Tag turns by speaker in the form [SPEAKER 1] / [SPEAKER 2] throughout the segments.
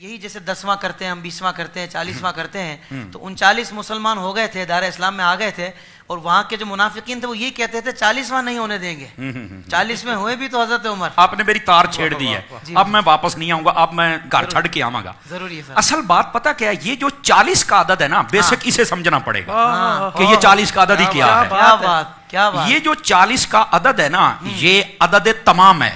[SPEAKER 1] یہی جیسے 10واں کرتے ہیں ہم، 20واں کرتے ہیں، 40واں کرتے ہیں، تو 39 مسلمان ہو گئے تھے، دار اسلام میں آ گئے تھے، اور وہاں کے جو منافقین تھے وہ یہ کہتے تھے 40واں نہیں ہونے دیں گے. 40 ہوئے بھی تو حضرت عمر.
[SPEAKER 2] آپ نے میری تار چھیڑ دی ہے، اب میں واپس نہیں آؤں گا، اب میں گھر چھڑ کے آؤں گا.
[SPEAKER 1] ضروری ہے سر.
[SPEAKER 2] اصل بات پتہ کیا ہے، یہ جو 40 کا عدد ہے نا، بیسک اسے سمجھنا پڑے گا کہ یہ 40 کا عدد ہی کیا ہے.
[SPEAKER 1] کیا بات، کیا بات.
[SPEAKER 2] یہ جو 40 کا عدد ہے نا، یہ عدد تمام ہے.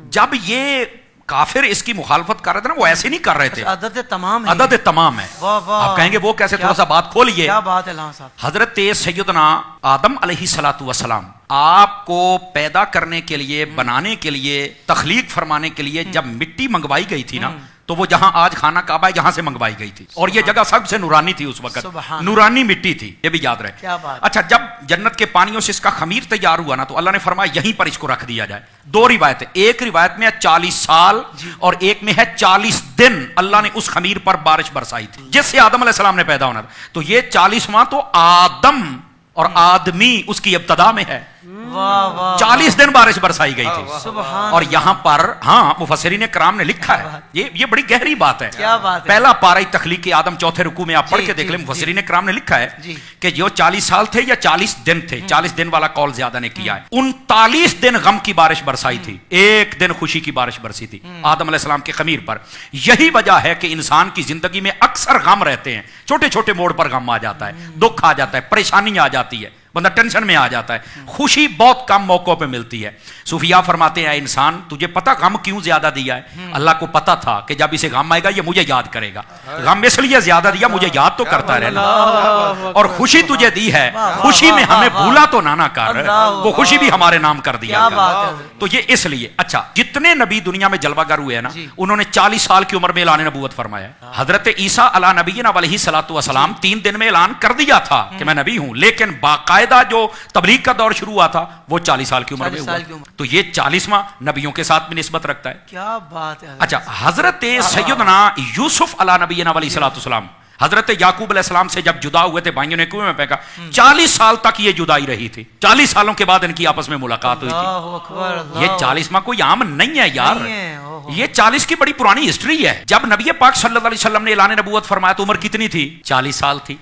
[SPEAKER 2] جب یہ کافر اس کی مخالفت کر رہے تھے نا، وہ ایسے نہیں کر رہے تھے.
[SPEAKER 1] عدد تمام ہے.
[SPEAKER 2] عدد تمام ہے. آپ کہیں گے وہ کیسے، تھوڑا سا بات کھولیے.
[SPEAKER 1] کیا بات ہے علامہ صاحب.
[SPEAKER 2] حضرت سیدنا آدم علیہ الصلوۃ والسلام آپ کو پیدا کرنے کے لیے، بنانے کے لیے، تخلیق فرمانے کے لیے جب مٹی منگوائی گئی تھی نا، تو وہ جہاں آج خانہ کعبہ ہے یہاں سے منگوائی گئی تھی، اور یہ جگہ سب سے نورانی تھی اس وقت، نورانی مٹی تھی، یہ بھی یاد رہے. اچھا، جب جنت کے پانیوں سے اس کا خمیر تیار ہوا نا، تو اللہ نے فرمایا یہیں پر اس کو رکھ دیا جائے. 2 روایتیں، ایک روایت میں ہے 40 سال اور ایک میں ہے 40 دن اللہ نے اس خمیر پر بارش برسائی تھی جس سے آدم علیہ السلام نے پیدا ہونا تھا. تو یہ 40واں تو آدم اور آدمی اس کی ابتدا میں ہے. 40 دن بارش برسائی گئی تھی. اور یہاں پر ہاں مفسرین کرام نے لکھا ہے، یہ بڑی گہری بات ہے. پہلا پارہ تخلیق آدم 4 رکوع میں آپ پڑھ کے دیکھ لیں، مفسرین کرام نے لکھا ہے کہ جو 40 سال تھے یا 40 دن تھے، 40 دن والا قول زیادہ نے کیا ہے. 39 دن غم کی بارش برسائی تھی، 1 دن خوشی کی بارش برسی تھی آدم علیہ السلام کے خمیر پر. یہی وجہ ہے کہ انسان کی زندگی میں اکثر غم رہتے ہیں، چھوٹے چھوٹے موڑ پر غم آ جاتا ہے، دکھ آ جاتا ہے، پریشانی آ جاتی ہے، بندہ ٹینشن میں آ جاتا ہے. خوشی بہت کم موقعوں پہ ملتی ہے. صوفیاء فرماتے ہیں، انسان تجھے پتا غم کیوں زیادہ دیا ہے؟ اللہ کو پتا تھا کہ جب اسے غم آئے گا یہ مجھے یاد کرے گا، غم اس لیے زیادہ دیا مجھے یاد تو کرتا رہنا. اور خوشی تجھے دی ہے، خوشی میں ہمیں بھولا تو نہ کر، وہ خوشی بھی ہمارے نام کر دیا. تو یہ اس لیے. اچھا، جتنے نبی دنیا میں جلوہ گر ہوئے ہیں نا، انہوں نے 40 سال کی عمر میں اعلان نبوت فرمایا. حضرت عیسیٰ علیہ نبینا علیہ الصلوۃ والسلام 3 دن میں اعلان کر دیا تھا کہ میں نبی ہوں، لیکن باقاعدہ جو تبلیغ کا دور شروع ہوا تھا وہ 40 سال کی عمر میں ہوا. تو یہ 40واں نبیوں کے ساتھ بھی نسبت رکھتا ہے.
[SPEAKER 1] کیا بات ہے.
[SPEAKER 2] اچھا، حضرت سیدنا یوسف علیہ نبینا علیہ الصلوۃ والسلام حضرت یعقوب علیہ السلام سے جب جدا ہوئے تھے، بھائیوں نے کنویں میں پھینکا، 40 سال تک یہ جدائی رہی تھی. 40 سالوں کے بعد ان کی آپس میں ملاقات ہوئی تھی. یہ 40واں کوئی عام نہیں ہے یار، یہ 40 کی بڑی پرانی ہسٹری ہے. جب نبی پاک صلی اللہ علیہ وسلم نے اعلان نبوت فرمایا تو عمر کتنی تھی؟ 40 سال تھی.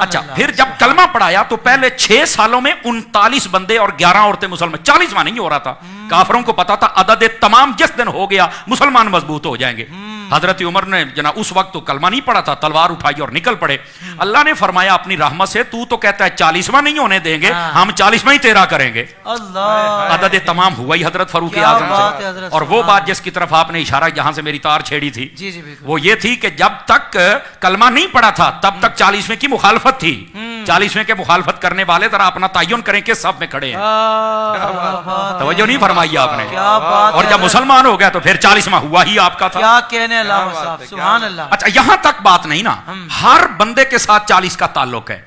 [SPEAKER 2] اچھا، پھر جب کلمہ پڑھایا تو پہلے 6 سالوں میں 39 بندے اور 11 عورتیں مسلمان. 40واں نہیں ہو رہا تھا. کافروں کو پتا تھا عدد تمام جس دن ہو گیا مسلمان مضبوط ہو جائیں گے. حضرت عمر نے جناب اس وقت تو کلمہ نہیں پڑھا تھا، تلوار اٹھائی اور نکل پڑے. اللہ نے فرمایا اپنی رحمت سے، تو کہتا ہے 40واں نہیں ہونے دیں گے، ہم 40واں ہی تیرا کریں گے. عدد تمام ہوا ہی حضرت فاروق اعظم سے. اور وہ بات جس کی طرف آپ نے اشارہ جہاں سے میری تار چھیڑی تھی وہ یہ تھی کہ جب تک کلمہ نہیں پڑھا تھا تب تک 40ویں کی مخالفت تھی. 40ویں کے مخالفت کرنے والے ذرا اپنا تعین کریں کہ سب میں کھڑے ہیں. توجہ نہیں فرمائی آپ نے. اور جب مسلمان ہو گیا تو پھر 40واں ہوا ہی آپ کا تھا.
[SPEAKER 1] کیا کہنے علامہ صاحب، سبحان اللہ.
[SPEAKER 2] اچھا، یہاں تک بات نہیں نا، ہر بندے کے ساتھ 40 کا تعلق ہے.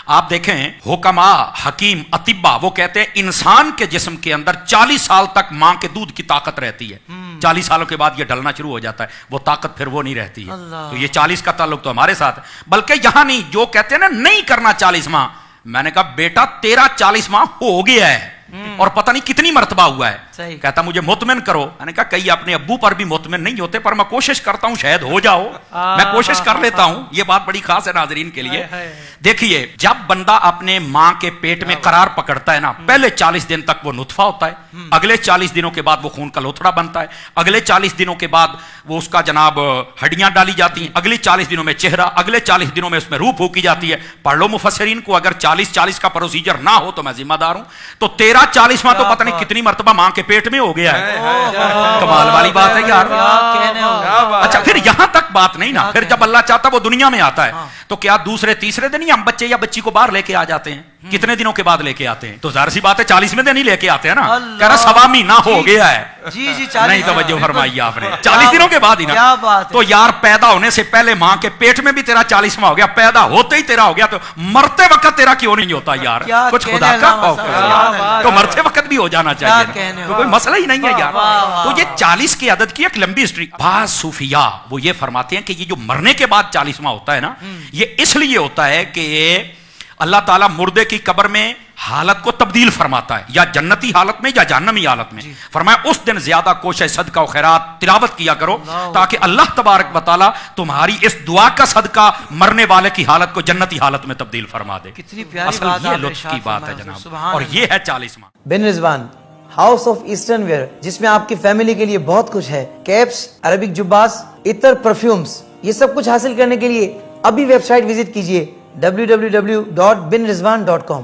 [SPEAKER 2] آپ دیکھیں حکما، حکیم، اطباء وہ کہتے ہیں انسان کے جسم کے اندر 40 سال تک ماں کے دودھ کی طاقت رہتی ہے. 40 سالوں کے بعد یہ ڈلنا شروع ہو جاتا ہے، وہ طاقت پھر وہ نہیں رہتی ہے. تو یہ 40 کا تعلق تو ہمارے ساتھ ہے. بلکہ یہاں نہیں، جو کہتے ہیں نا نہیں کرنا 40واں، میں نے کہا بیٹا تیرا 40واں ہو گیا ہے اور پتہ نہیں کتنی مرتبہ ہوا ہے. کہتا مجھے مطمئن کرو. میں نے کہا کئی اپنے ابو پر بھی مطمئن نہیں ہوتے، پر میں کوشش کرتا ہوں شاید ہو جاؤ، میں کوشش کر لیتا ہوں. یہ بات بڑی خاص ہے ناظرین کے لیے. دیکھیے، جب بندہ اپنے ماں کے پیٹ میں قرار پکڑتا ہے نا، پہلے 40 دن تک وہ نطفہ ہوتا ہے، اگلے 40 دنوں کے بعد وہ خون کا لوتھڑا بنتا ہے، اگلے 40 دنوں کے بعد وہ اس کا جناب ہڈیاں ڈالی جاتی ہیں، اگلے 40 دنوں میں چہرہ، اگلے 40 دنوں میں اس میں روح پھونکی جاتی ہے. پڑھ لو مفسرین کو، اگر 40 کا پروسیجر نہ ہو تو میں ذمہ دار ہوں. تو 40واں تو پتہ نہیں کتنی مرتبہ ماں کے پیٹ میں ہو گیا ہے. کمال والی بات ہے یار. اچھا، پھر یہاں تک بات نہیں نا، پھر جب اللہ چاہتا وہ دنیا میں آتا ہے تو کیا دوسرے تیسرے دن ہی ہم بچے یا بچی کو باہر لے کے آ جاتے ہیں؟ کتنے دنوں کے بعد لے کے آتے ہیں؟ تو ظاہر سی بات ہے 40ویں دن ہی لے کے آتے ہیں نا. کہہ رہا سوا مہینہ ہو گیا ہے. نہیں توجہ فرمائی آپ نے، 40 دنوں کے بعد ہی نا. تو یار پیدا ہونے سے پہلے ماں کے پیٹ میں بھی تیرا 40واں ہو گیا، پیدا ہوتے ہی تیرا ہو گیا، تو مرتے وقت تیرا کیوں نہیں ہوتا یار؟ کچھ خدا کا خوف ہے تو مرتے وقت بھی ہو جانا چاہیے، تو کوئی مسئلہ ہی نہیں ہے یار. تو یہ 40 کی عدد کی ایک لمبی ہسٹری. بعض صوفیاء وہ یہ فرماتے ہیں کہ یہ جو مرنے کے بعد 40واں ہوتا ہے نا، یہ اس لیے ہوتا ہے کہ اللہ تعالیٰ مردے کی قبر میں حالت کو تبدیل فرماتا ہے, یا جنتی حالت میں یا جہنمی حالت میں. فرمایا اس دن زیادہ کوشش صدقہ و خیرات تلاوت کیا کرو تاکہ اللہ تبارک و تعالی تمہاری اس دعا کا صدقہ مرنے والے کی حالت کو جنتی حالت میں تبدیل فرما دے.
[SPEAKER 1] کتنی پیاری
[SPEAKER 2] اصل
[SPEAKER 1] بات
[SPEAKER 2] یہ
[SPEAKER 1] آپ نے
[SPEAKER 2] لطف کی
[SPEAKER 1] ارشاد
[SPEAKER 2] بات ہے
[SPEAKER 1] فرمایا.
[SPEAKER 2] جناب,
[SPEAKER 1] سبحان
[SPEAKER 2] اور
[SPEAKER 1] اللہ.
[SPEAKER 2] یہ ہے 40واں.
[SPEAKER 3] بن رضوان ہاؤس آف ایسٹرن ویئر, جس میں آپ کی فیملی کے لیے بہت کچھ ہے, کیپس, عربک جباس, عطر, پرفیومز, یہ سب کچھ حاصل کرنے کے لیے ابھی ویب سائٹ وزٹ کیجئے www.binrizwan.com.